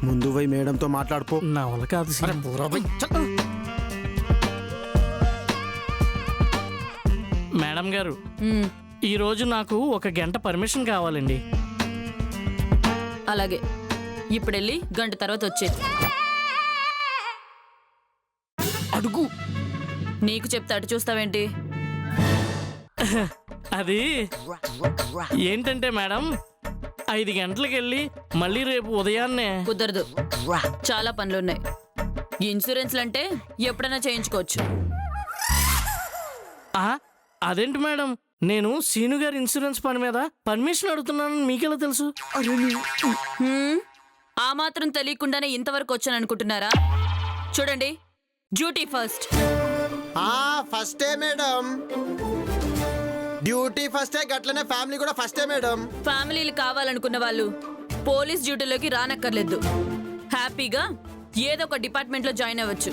ముందు పోయి మేడంతో మాట్లాడుకో. నా వల్ల కాదు మేడం గారు, ఈరోజు నాకు 1 గంట పర్మిషన్ కావాలండి. అలాగే, ఇప్పుడు వెళ్ళి గంట తర్వాత వచ్చే. అడుగు. నీకు చెప్తా అటు చూస్తావేంటి? అది ఏంటంటే మేడం, 5 గంటలకు వెళ్ళి మళ్ళీ రేపు ఉదయాన్నే. కుదరదు, చాలా పనులున్నాయి. ఇన్సూరెన్స్లు అంటే ఎప్పుడైనా చేయించుకోవచ్చు. అదేంటి మేడం, నేను సీను గారి ఇన్సూరెన్స్ పని మీద పర్మిషన్ అడుగుతున్నానని మీకెలా తెలుసు? ఆ మాత్రం తెలియకుండానే ఇంతవరకు వచ్చాను అనుకుంటున్నారా? చూడండి, డ్యూటీ ఫస్ట్. ఫస్టే మేడం, డ్యూటీ ఫస్టే, గట్లనే ఫ్యామిలీ కూడా ఫస్టే మేడం. ఫ్యామిలీలు కావాలనుకున్న వాళ్ళు పోలీస్ డ్యూటీలోకి రానక్కర్లేదు. హ్యాపీగా ఏదో ఒక డిపార్ట్మెంట్ లో జాయిన్ అవ్వచ్చు.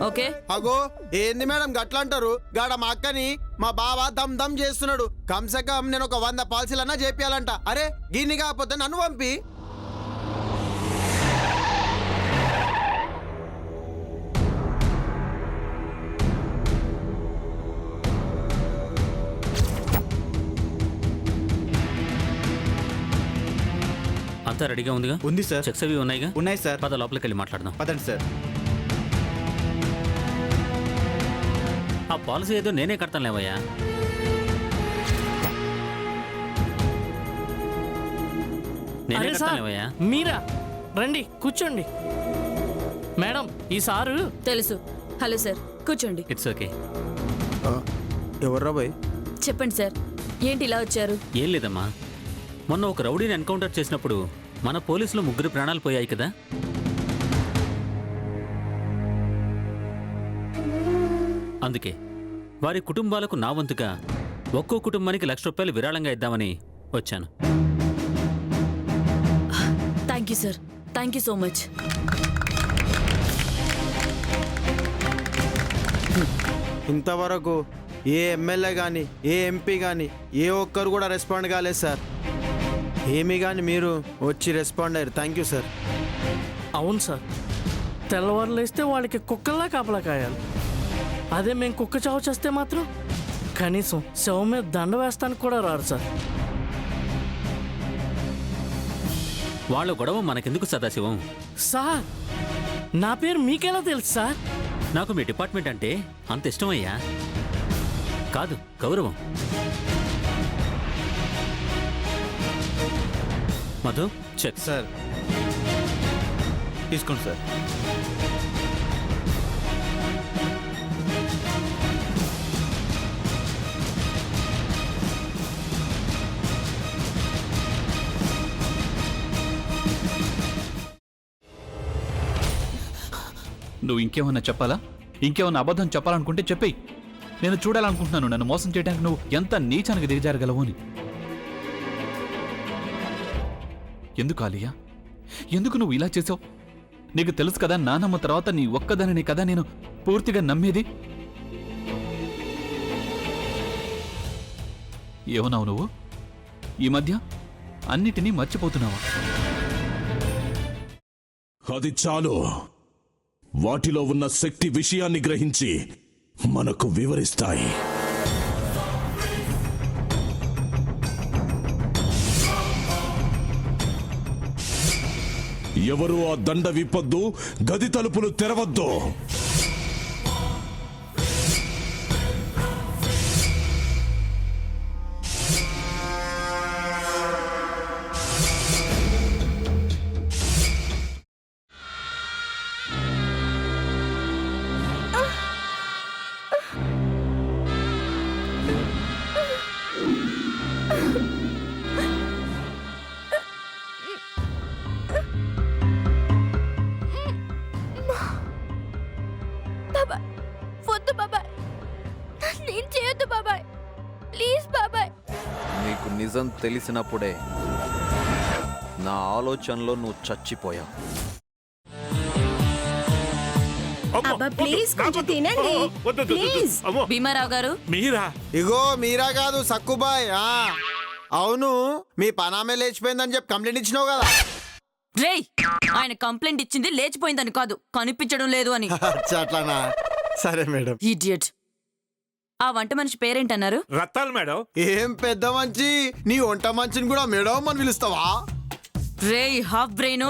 ఓకే? అగో ఏంది మేడం గట్ల అంటారు? గాడ మా అక్కని మా బావ దమ్ దమ్ చేస్తున్నాడు. కమ్సే కమ్ నేను ఒక 100 పాలసీలన్నా చేపియాలంట. అరే గిన్ని కాకపోతే నన్ను పంపి. అంతా రెడీగా ఉందిగా? ఉంది సార్. చెక్స్ అవి ఉన్నాయిగా? ఉన్నాయి సార్. పద లోపలికి వెళ్ళి మాట్లాడదాం. పదండి సార్. ఆ పాలసీ ఏదో నేనే కడతాను లేవయ్యా. నేనే కడతాను లేవయ్యా. మీరా? రండి కూర్చోండి. మేడం ఈ సారు తెలుసు. హలో సార్, కూర్చోండి. It's okay. ఎవర్రా బాయ్? చెప్పండి సార్, ఏంటి ఇలా వచ్చారు? ఏం లేదమ్మా, మొన్న ఒక రౌడీని ఎన్కౌంటర్ చేసినప్పుడు మన పోలీసులు 3 ప్రాణాలు పోయాయి కదా. అందుకే వారి కుటుంబాలకు నా వంతుగా ఒక్కో కుటుంబానికి ₹1,00,000 విరాళంగా ఇద్దామని వచ్చాను. Thank you sir, thank you so much. ఇంతవరకు ఏ ఎమ్మెల్యే కానీ ఏ ఎంపీ కానీ ఏ ఒక్కరు కూడా రెస్పాండ్ కాలేదు సార్. ఏమి కానీ మీరు వచ్చి రెస్పాండ్ అయ్యారు. Thank you sir. అవును సార్, తెల్లవారులు వేస్తే వాళ్ళకి కుక్కల్లా కాపలా కాయాలి. అదే మేము కుక్క చావు చేస్తే మాత్రం కనీసం శవం మీద దండ వేస్తానికి కూడా రారు సార్. వాళ్ళ గొడవ మనకెందుకు సదాశివం? సార్ నా పేరు మీకెలా తెలుసు సార్? నాకు మీ డిపార్ట్మెంట్ అంటే అంత ఇష్టమయ్యా. కాదు, గౌరవం. మధు, చెక్. సార్ తీసుకోండి సార్. నువ్వు ఇంకేమన్నా చెప్పాలా? ఇంకేమన్నా అబద్ధం చెప్పాలనుకుంటే చెప్పేయి. నేను చూడాలనుకుంటున్నాను నన్ను మోసం చేయడానికి నువ్వు ఎంత నీచానికి దిగజారగలవు అని. ఎందుకు ఆలియా, ఎందుకు నువ్వు ఇలా చేసావు? నీకు తెలుసు కదా నానమ్మ తర్వాత నీ ఒక్కదానిని కదా నేను పూర్తిగా నమ్మేది. ఏమన్నావు నువ్వు? ఈ మధ్య అన్నిటినీ మర్చిపోతున్నావా? అది చాలు. వాటిలో ఉన్న శక్తి విషయాన్ని గ్రహించి మనకు వివరిస్తాయి. ఎవరు ఆ దండ విప్పొద్దు, గది తలుపులు తెరవద్దు. నీకు నిజం తెలిసినప్పుడే నా ఆలోచనలో నువ్వు చచ్చిపోయావు. భీమారావు గారు, మీరా? ఇగో మీరా కాదు, సక్కుబాయ్. అవును, మీ పనామే లేచిపోయిందని చెప్పి కంప్లైంట్ ఇచ్చినావు కదా. రేయ్ ఆయన కంప్లైంట్ ఇచ్చింది లేచిపోయిందని కాదు, కనిపించడం లేదు అని. అచ్చా, అట్లానా? సరే మేడం. ఇడియట్. ఆ వంట మనిషి పేరేంటన్నారు? రత్తాలు మేడం. ఏం పెద్ద మంచి, నీ వంట మంచిని కూడా మేడం అని పిలుస్తావా? రేయ్ హాఫ్ బ్రెయిన్,